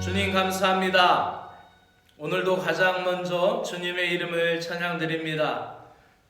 주님 감사합니다. 오늘도 가장 먼저 주님의 이름을 찬양드립니다.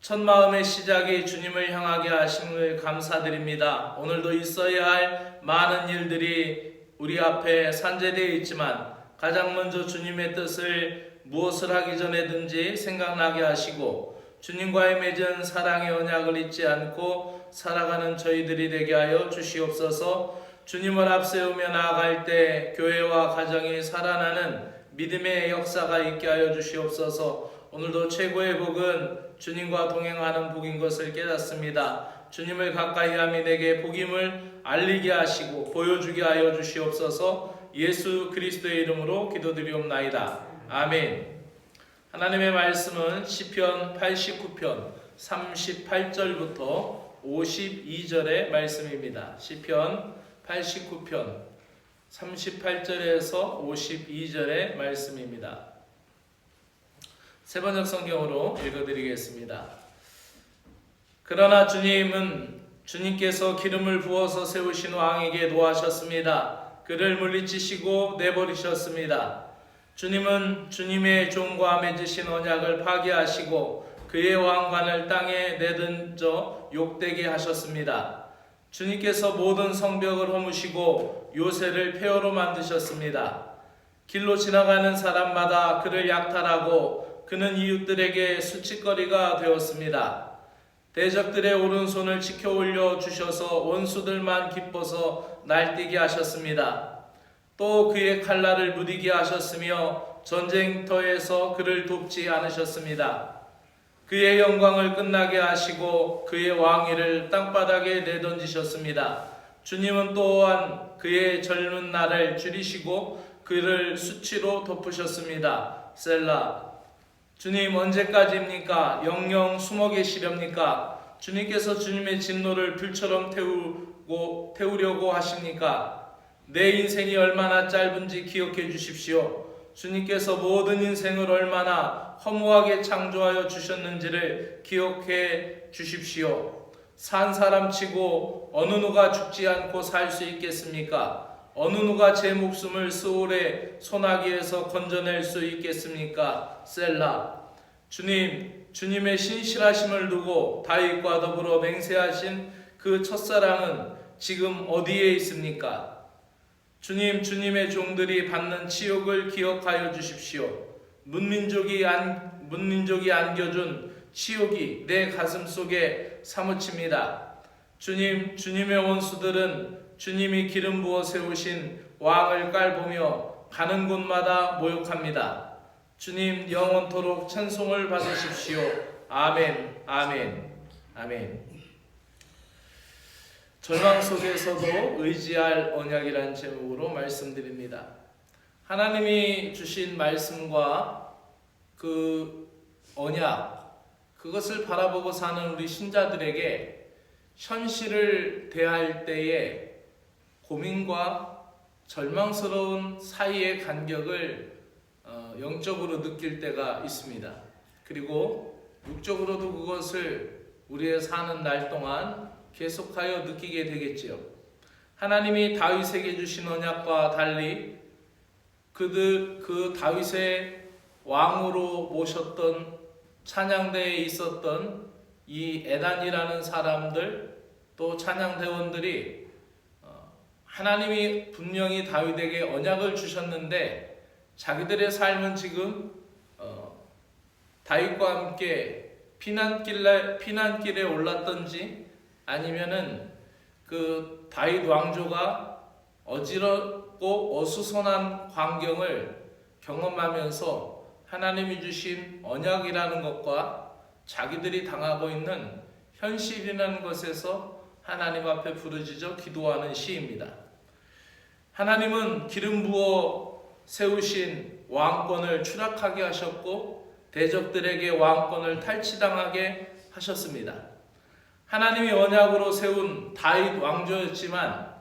첫 마음의 시작이 주님을 향하게 하심을 감사드립니다. 오늘도 있어야 할 많은 일들이 우리 앞에 산재되어 있지만 가장 먼저 주님의 뜻을 무엇을 하기 전에든지 생각나게 하시고 주님과의 맺은 사랑의 언약을 잊지 않고 살아가는 저희들이 되게 하여 주시옵소서. 주님을 앞세우며 나아갈 때 교회와 가정이 살아나는 믿음의 역사가 있게 하여 주시옵소서. 오늘도 최고의 복은 주님과 동행하는 복인 것을 깨닫습니다. 주님을 가까이 함이 내게 복임을 알리게 하시고 보여주게 하여 주시옵소서. 예수 그리스도의 이름으로 기도드리옵나이다. 아멘. 하나님의 말씀은 시편 89편 38절부터 52절의 말씀입니다. 시편 89편 38절에서 52절의 말씀입니다. 세번역 성경으로 읽어드리겠습니다. 그러나 주님께서 기름을 부어서 세우신 왕에게 노하셨습니다. 그를 물리치시고 내버리셨습니다. 주님은 주님의 종과 맺으신 언약을 파기하시고 그의 왕관을 땅에 내던져 욕되게 하셨습니다. 주님께서 모든 성벽을 허무시고 요새를 폐허로 만드셨습니다. 길로 지나가는 사람마다 그를 약탈하고 그는 이웃들에게 수치거리가 되었습니다. 대적들의 오른손을 지켜 올려 주셔서 원수들만 기뻐서 날뛰게 하셨습니다. 또 그의 칼날을 무디게 하셨으며 전쟁터에서 그를 돕지 않으셨습니다. 그의 영광을 끝나게 하시고 그의 왕위를 땅바닥에 내던지셨습니다. 주님은 또한 그의 젊은 날을 줄이시고 그를 수치로 덮으셨습니다. 셀라. 주님 언제까지입니까? 영영 숨어 계시렵니까? 주님께서 주님의 진노를 불처럼 태우려고 하십니까? 내 인생이 얼마나 짧은지 기억해 주십시오. 주님께서 모든 인생을 얼마나 허무하게 창조하여 주셨는지를 기억해 주십시오. 산 사람치고 어느 누가 죽지 않고 살 수 있겠습니까? 어느 누가 제 목숨을 스올의 소나기에서 건져낼 수 있겠습니까? 셀라. 주님의 신실하심을 두고 다윗과 더불어 맹세하신 그 첫사랑은 지금 어디에 있습니까? 주님의 종들이 받는 치욕을 기억하여 주십시오. 문민족이 안겨준 치욕이 내 가슴 속에 사무칩니다. 주님의 원수들은 주님이 기름 부어 세우신 왕을 깔보며 가는 곳마다 모욕합니다. 주님 영원토록 찬송을 받으십시오. 아멘, 아멘, 아멘. 절망 속에서도 의지할 언약이라는 제목으로 말씀드립니다. 하나님이 주신 말씀과 그 언약, 그것을 바라보고 사는 우리 신자들에게 현실을 대할 때에 고민과 절망스러운 사이의 간격을 영적으로 느낄 때가 있습니다. 그리고 육적으로도 그것을 우리의 사는 날 동안 계속하여 느끼게 되겠지요. 하나님이 다윗에게 주신 언약과 달리 그 다윗의 왕으로 모셨던 찬양대에 있었던 이 에단이라는 사람들 또 찬양대원들이 하나님이 분명히 다윗에게 언약을 주셨는데 자기들의 삶은 지금 다윗과 함께 피난길에 올랐던지 아니면은 그 다윗 왕조가 어지럽고 어수선한 광경을 경험하면서 하나님이 주신 언약이라는 것과 자기들이 당하고 있는 현실이라는 것에서 하나님 앞에 부르짖어 기도하는 시입니다. 하나님은 기름 부어 세우신 왕권을 추락하게 하셨고 대적들에게 왕권을 탈취당하게 하셨습니다. 하나님이 언약으로 세운 다윗 왕조였지만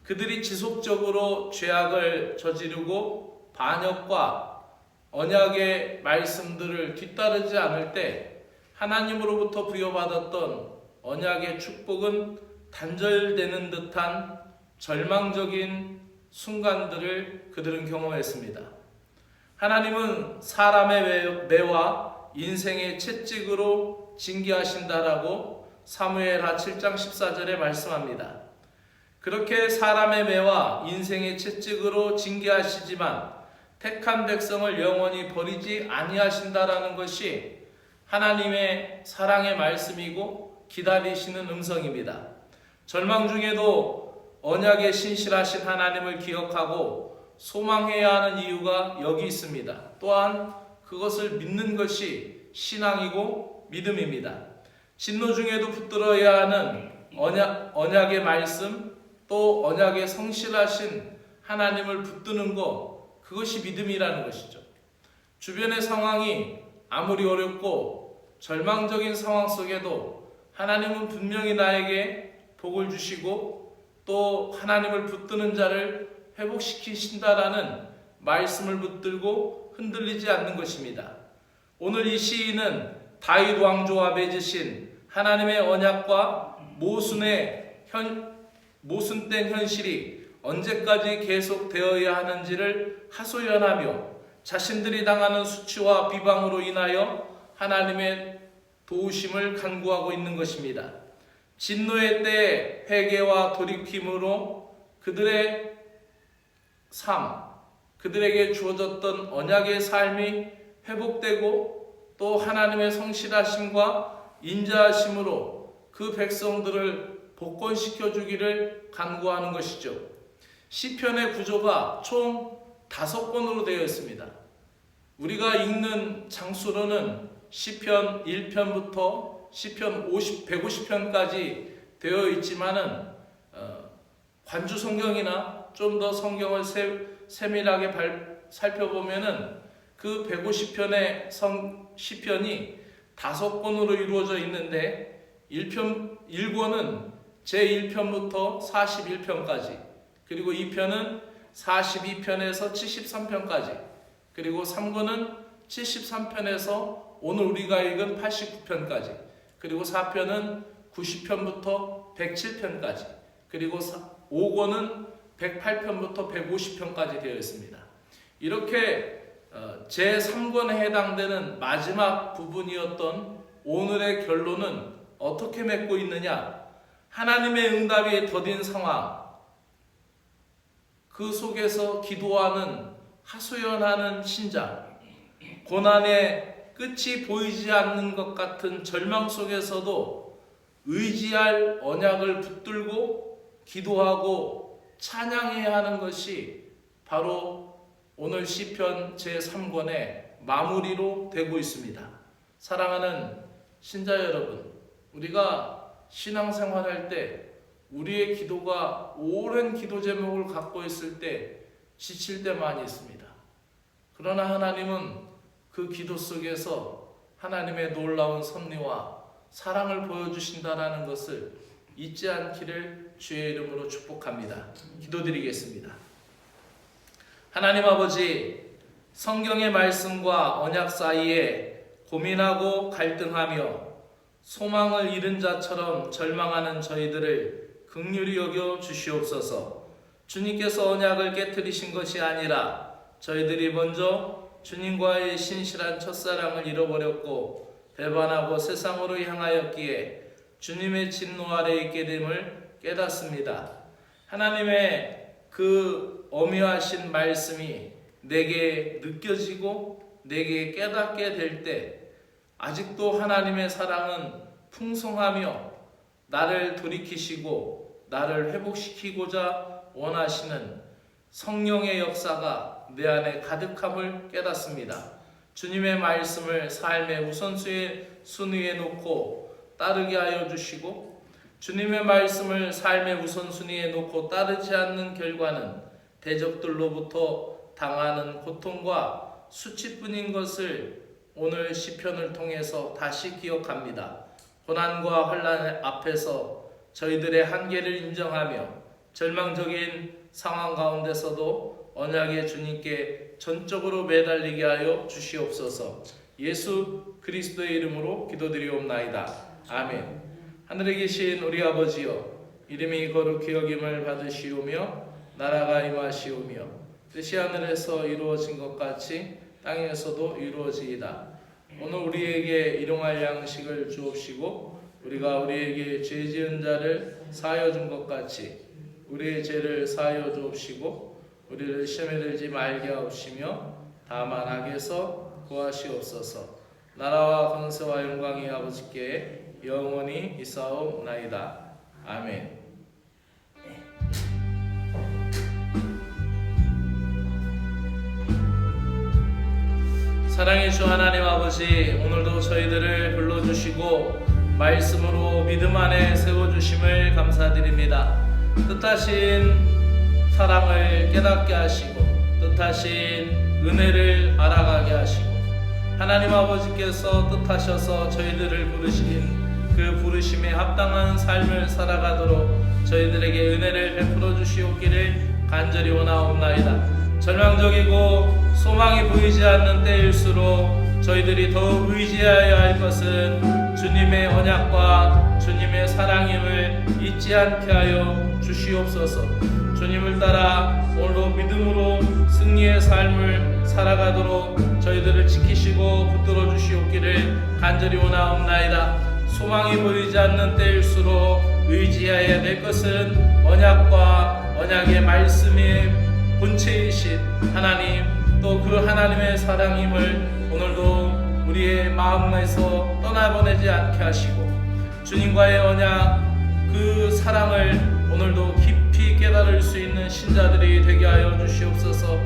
그들이 지속적으로 죄악을 저지르고 반역과 언약의 말씀들을 뒤따르지 않을 때 하나님으로부터 부여받았던 언약의 축복은 단절되는 듯한 절망적인 순간들을 그들은 경험했습니다. 하나님은 사람의 매와 인생의 채찍으로 징계하신다라고 사무엘하 7장 14절에 말씀합니다. 그렇게 사람의 매와 인생의 채찍으로 징계하시지만 택한 백성을 영원히 버리지 아니하신다라는 것이 하나님의 사랑의 말씀이고 기다리시는 음성입니다. 절망 중에도 언약에 신실하신 하나님을 기억하고 소망해야 하는 이유가 여기 있습니다. 또한 그것을 믿는 것이 신앙이고 믿음입니다. 진노 중에도 붙들어야 하는 언약의 말씀, 또 언약에 성실하신 하나님을 붙드는 것, 그것이 믿음이라는 것이죠. 주변의 상황이 아무리 어렵고 절망적인 상황 속에도 하나님은 분명히 나에게 복을 주시고 또 하나님을 붙드는 자를 회복시키신다라는 말씀을 붙들고 흔들리지 않는 것입니다. 오늘 이 시인은 다윗 왕조와 맺으신 하나님의 언약과 모순된 현실이 언제까지 계속되어야 하는지를 하소연하며 자신들이 당하는 수치와 비방으로 인하여 하나님의 도우심을 간구하고 있는 것입니다. 진노의 때에 회개와 돌이킴으로 그들의 삶, 그들에게 주어졌던 언약의 삶이 회복되고 또 하나님의 성실하심과 인자하심으로 그 백성들을 복권시켜 주기를 간구하는 것이죠. 시편의 구조가 총 5권으로 되어 있습니다. 우리가 읽는 장수로는 시편 1편부터 시편 150편까지 되어 있지만은 관주 성경이나 좀 더 성경을 세밀하게 살펴보면은 그 150편의 시편이 5권으로 이루어져 있는데 1권은 제1편부터 41편까지, 그리고 2편은 42편에서 73편까지, 그리고 3권은 73편에서 오늘 우리가 읽은 89편까지, 그리고 4편은 90편부터 107편까지, 그리고 5권은 108편부터 150편까지 되어 있습니다. 이렇게 제3권에 해당되는 마지막 부분이었던 오늘의 결론은 어떻게 맺고 있느냐? 하나님의 응답이 더딘 상황, 그 속에서 기도하는, 하소연하는 신자, 고난의 끝이 보이지 않는 것 같은 절망 속에서도 의지할 언약을 붙들고 기도하고 찬양해야 하는 것이 바로 오늘 시편 제3권의 마무리로 되고 있습니다. 사랑하는 신자 여러분, 우리가 신앙생활할 때 우리의 기도가 오랜 기도 제목을 갖고 있을 때 지칠 때 많이 있습니다. 그러나 하나님은 그 기도 속에서 하나님의 놀라운 섭리와 사랑을 보여주신다라는 것을 잊지 않기를 주의 이름으로 축복합니다. 기도드리겠습니다. 하나님 아버지, 성경의 말씀과 언약 사이에 고민하고 갈등하며 소망을 잃은 자처럼 절망하는 저희들을 긍휼히 여겨 주시옵소서. 주님께서 언약을 깨뜨리신 것이 아니라 저희들이 먼저 주님과의 신실한 첫사랑을 잃어버렸고 배반하고 세상으로 향하였기에 주님의 진노 아래 있게 됨을 깨닫습니다. 하나님의 그 어미하신 말씀이 내게 느껴지고 내게 깨닫게 될 때 아직도 하나님의 사랑은 풍성하며 나를 돌이키시고 나를 회복시키고자 원하시는 성령의 역사가 내 안에 가득함을 깨닫습니다. 주님의 말씀을 삶의 우선순위에 놓고 따르게 하여 주시고 주님의 말씀을 삶의 우선순위에 놓고 따르지 않는 결과는 대적들로부터 당하는 고통과 수치뿐인 것을 오늘 시편을 통해서 다시 기억합니다. 고난과 환난 앞에서 저희들의 한계를 인정하며 절망적인 상황 가운데서도 언약의 주님께 전적으로 매달리게 하여 주시옵소서. 예수 그리스도의 이름으로 기도드리옵나이다. 아멘. 하늘에 계신 우리 아버지여, 이름이 거룩히 여김을 받으시오며 나라가 임하시오며 뜻이 하늘에서 이루어진 것 같이 땅에서도 이루어지이다. 오늘 우리에게 일용할 양식을 주옵시고 우리가 우리에게 죄 지은 자를 사하여 준 것 같이 우리의 죄를 사하여 주옵시고 우리를 시험에 들지 말게 하옵시며 다만 악에서 구하시옵소서. 나라와 권세와 영광이 아버지께 영원히 있사옵나이다. 아멘. 사랑의 주 하나님 아버지, 오늘도 저희들을 불러주시고 말씀으로 믿음 안에 세워주심을 감사드립니다. 뜻하신 사랑을 깨닫게 하시고 뜻하신 은혜를 알아가게 하시고 하나님 아버지께서 뜻하셔서 저희들을 부르신 그 부르심에 합당한 삶을 살아가도록 저희들에게 은혜를 베풀어 주시옵기를 간절히 원하옵나이다. 절망적이고 소망이 보이지 않는 때일수록 저희들이 더욱 의지하여야 할 것은 주님의 언약과 주님의 사랑임을 잊지 않게 하여 주시옵소서. 주님을 따라 오늘도 믿음으로 승리의 삶을 살아가도록 저희들을 지키시고 붙들어 주시옵기를 간절히 원하옵나이다. 소망이 보이지 않는 때일수록 의지해야 될 것은 언약과 언약의 말씀의 본체이신 하나님, 또 그 하나님의 사랑임을 오늘도 우리의 마음에서 떠나보내지 않게 하시고 주님과의 언약, 그 사랑을 오늘도 깊이 깨달을 수 있는 신자들이 되게 하여 주시옵소서.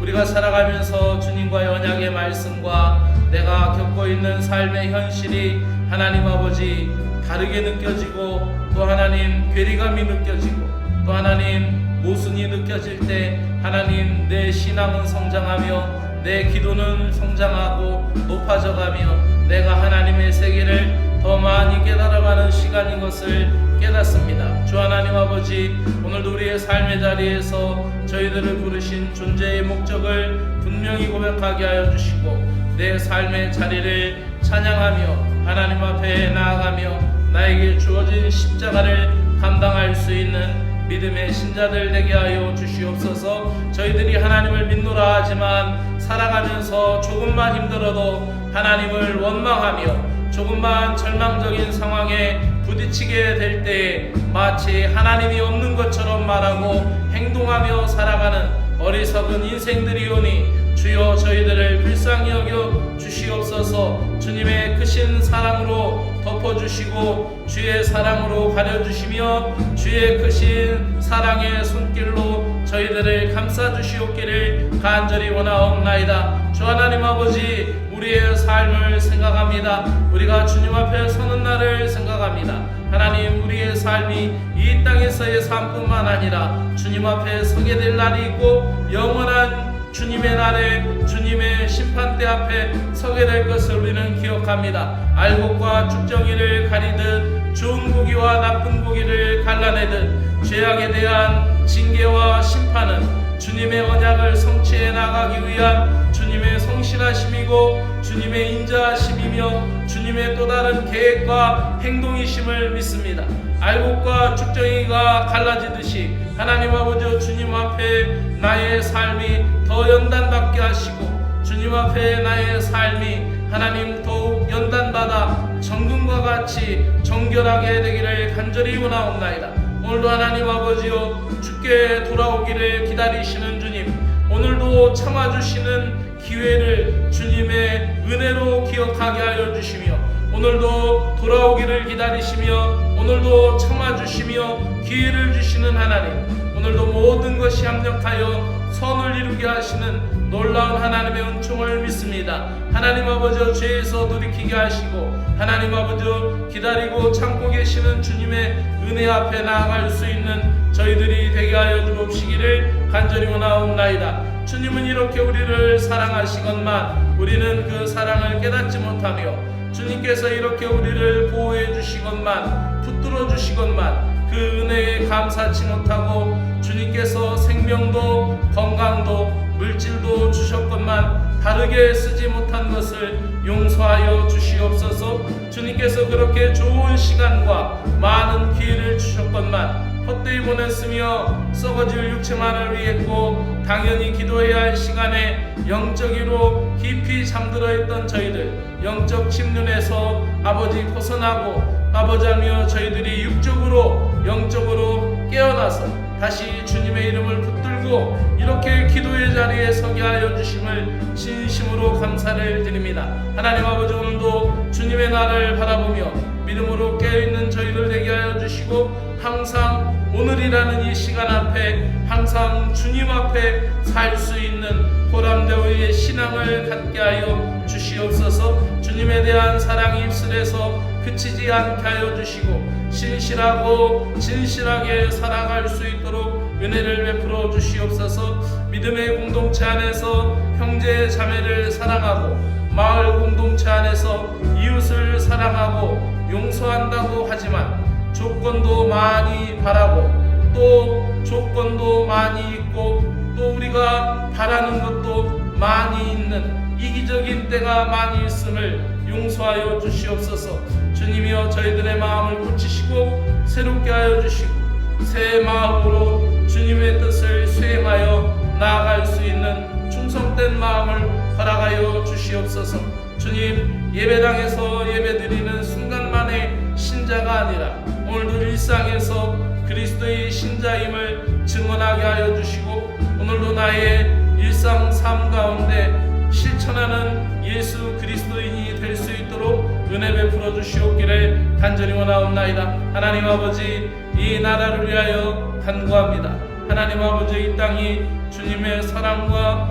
우리가 살아가면서 주님과의 언약의 말씀과 내가 겪고 있는 삶의 현실이 하나님 아버지 다르게 느껴지고 또 하나님 괴리감이 느껴지고 또 하나님 모순이 느껴질 때 하나님 내 신앙은 성장하며 내 기도는 성장하고 높아져가며 내가 하나님의 세계를 더 많이 깨달아가는 시간인 것을 깨닫습니다. 주 하나님 아버지, 오늘도 우리의 삶의 자리에서 저희들을 부르신 존재의 목적을 분명히 고백하게 하여 주시고 내 삶의 자리를 찬양하며 하나님 앞에 나아가며 나에게 주어진 십자가를 감당할 수 있는 믿음의 신자들 되게 하여 주시옵소서. 저희들이 하나님을 믿노라 하지만 살아가면서 조금만 힘들어도 하나님을 원망하며 조금만 절망적인 상황에 부딪히게 될 때 마치 하나님이 없는 것처럼 말하고 행동하며 살아가는 어리석은 인생들이오니 주여 저희들을 불쌍히 여겨 주시옵소서. 주님의 크신 사랑으로 덮어주시고 주의 사랑으로 가려주시며 주의 크신 사랑의 손길로 저희들을 감싸주시옵기를 간절히 원하옵나이다. 주 하나님 아버지, 우리의 삶을 생각합니다. 우리가 주님 앞에 서는 날을 생각합니다. 하나님, 우리의 삶이 이 땅에서의 삶뿐만 아니라 주님 앞에 서게 될 날이 있고 영원한 주님의 날에 주님의 심판대 앞에 서게 될 것을 우리는 기억합니다. 알곡과 쭉정이를 가리듯 좋은 고기와 나쁜 고기를 갈라내듯 죄악에 대한 징계와 심판은 주님의 언약을 성취해 나가기 위한 주님의 성실하심이고 주님의 인자하심이며 주님의 또 다른 계획과 행동이심을 믿습니다. 알곡과 쭉정이가 갈라지듯이 하나님 아버지, 주님 앞에 나의 삶이 더 연단받게 하시고 주님 앞에 나의 삶이 하나님 더욱 연단받아 정금과 같이 정결하게 되기를 간절히 원하옵나이다. 오늘도 하나님 아버지여, 주께 돌아오기를 기다리시는 주님, 오늘도 참아주시는 기회를 주님의 은혜로 기억하게 하여 주시며 오늘도 돌아오기를 기다리시며 오늘도 참아주시며 기회를 주시는 하나님, 오늘도 모든 것이 합력하여 선을 이루게 하시는 놀라운 하나님의 은총을 믿습니다. 하나님 아버지, 죄에서 돌이키게 하시고 하나님 아버지, 기다리고 참고 계시는 주님의 은혜 앞에 나아갈 수 있는 저희들이 되게 하여 주옵시기를 간절히 원하옵나이다. 주님은 이렇게 우리를 사랑하시건만 우리는 그 사랑을 깨닫지 못하며 주님께서 이렇게 우리를 보호해 주시건만 붙들어 주시건만 그 은혜에 감사치 못하고 주님께서 생명도 건강도 물질도 주셨건만 다르게 쓰지 못한 것을 용서하여 주시옵소서. 주님께서 그렇게 좋은 시간과 많은 기회를 주셨건만 헛되이 보냈으며 썩어질 육체만을 위했고 당연히 기도해야 할 시간에 영적으로 깊이 잠들어 있던 저희들, 영적 침륜에서 아버지 벗어나고 아버지며 저희들이 육적으로 영적으로 깨어나서 다시 주님의 이름을 붙들고 이렇게 기도의 자리에 서게 하여 주심을 진심으로 감사를 드립니다. 하나님 아버지, 오늘도 주님의 날을 바라보며 믿음으로 깨어있는 저희들 되게 하여 주시고 항상 오늘이라는 이 시간 앞에 항상 주님 앞에 살 수 있는 보람되어의 신앙을 갖게 하여 주시옵소서. 주님에 대한 사랑이 입술에서 그치지 않게 하여 주시고 신실하고 진실하게 살아갈 수 있도록 은혜를 베풀어 주시옵소서. 믿음의 공동체 안에서 형제 자매를 사랑하고 마을 공동체 안에서 이웃을 사랑하고 용서한다고 하지만 조건도 많이 바라고 또 조건도 많이 있고 또 우리가 바라는 것도 많이 있는 이기적인 때가 많이 있음을 용서하여 주시옵소서. 주님이여 저희들의 마음을 고치시고 새롭게 하여 주시고 새 마음으로 주님의 뜻을 수행하여 나아갈 수 있는 충성된 마음을 허락하여 주시옵소서. 주님, 예배당에서 예배드리는 순간만의 신자가 아니라 오늘도 일상에서 그리스도의 신자임을 증언하게 하여 주시고 오늘도 나의 일상 삶 가운데 실천하는 예수 그리스도인이 될 수 있도록 은혜 베풀어 주시옵기를 간절히 원하옵나이다. 하나님 아버지, 이 나라를 위하여 간구합니다. 하나님 아버지, 이 땅이 주님의 사랑과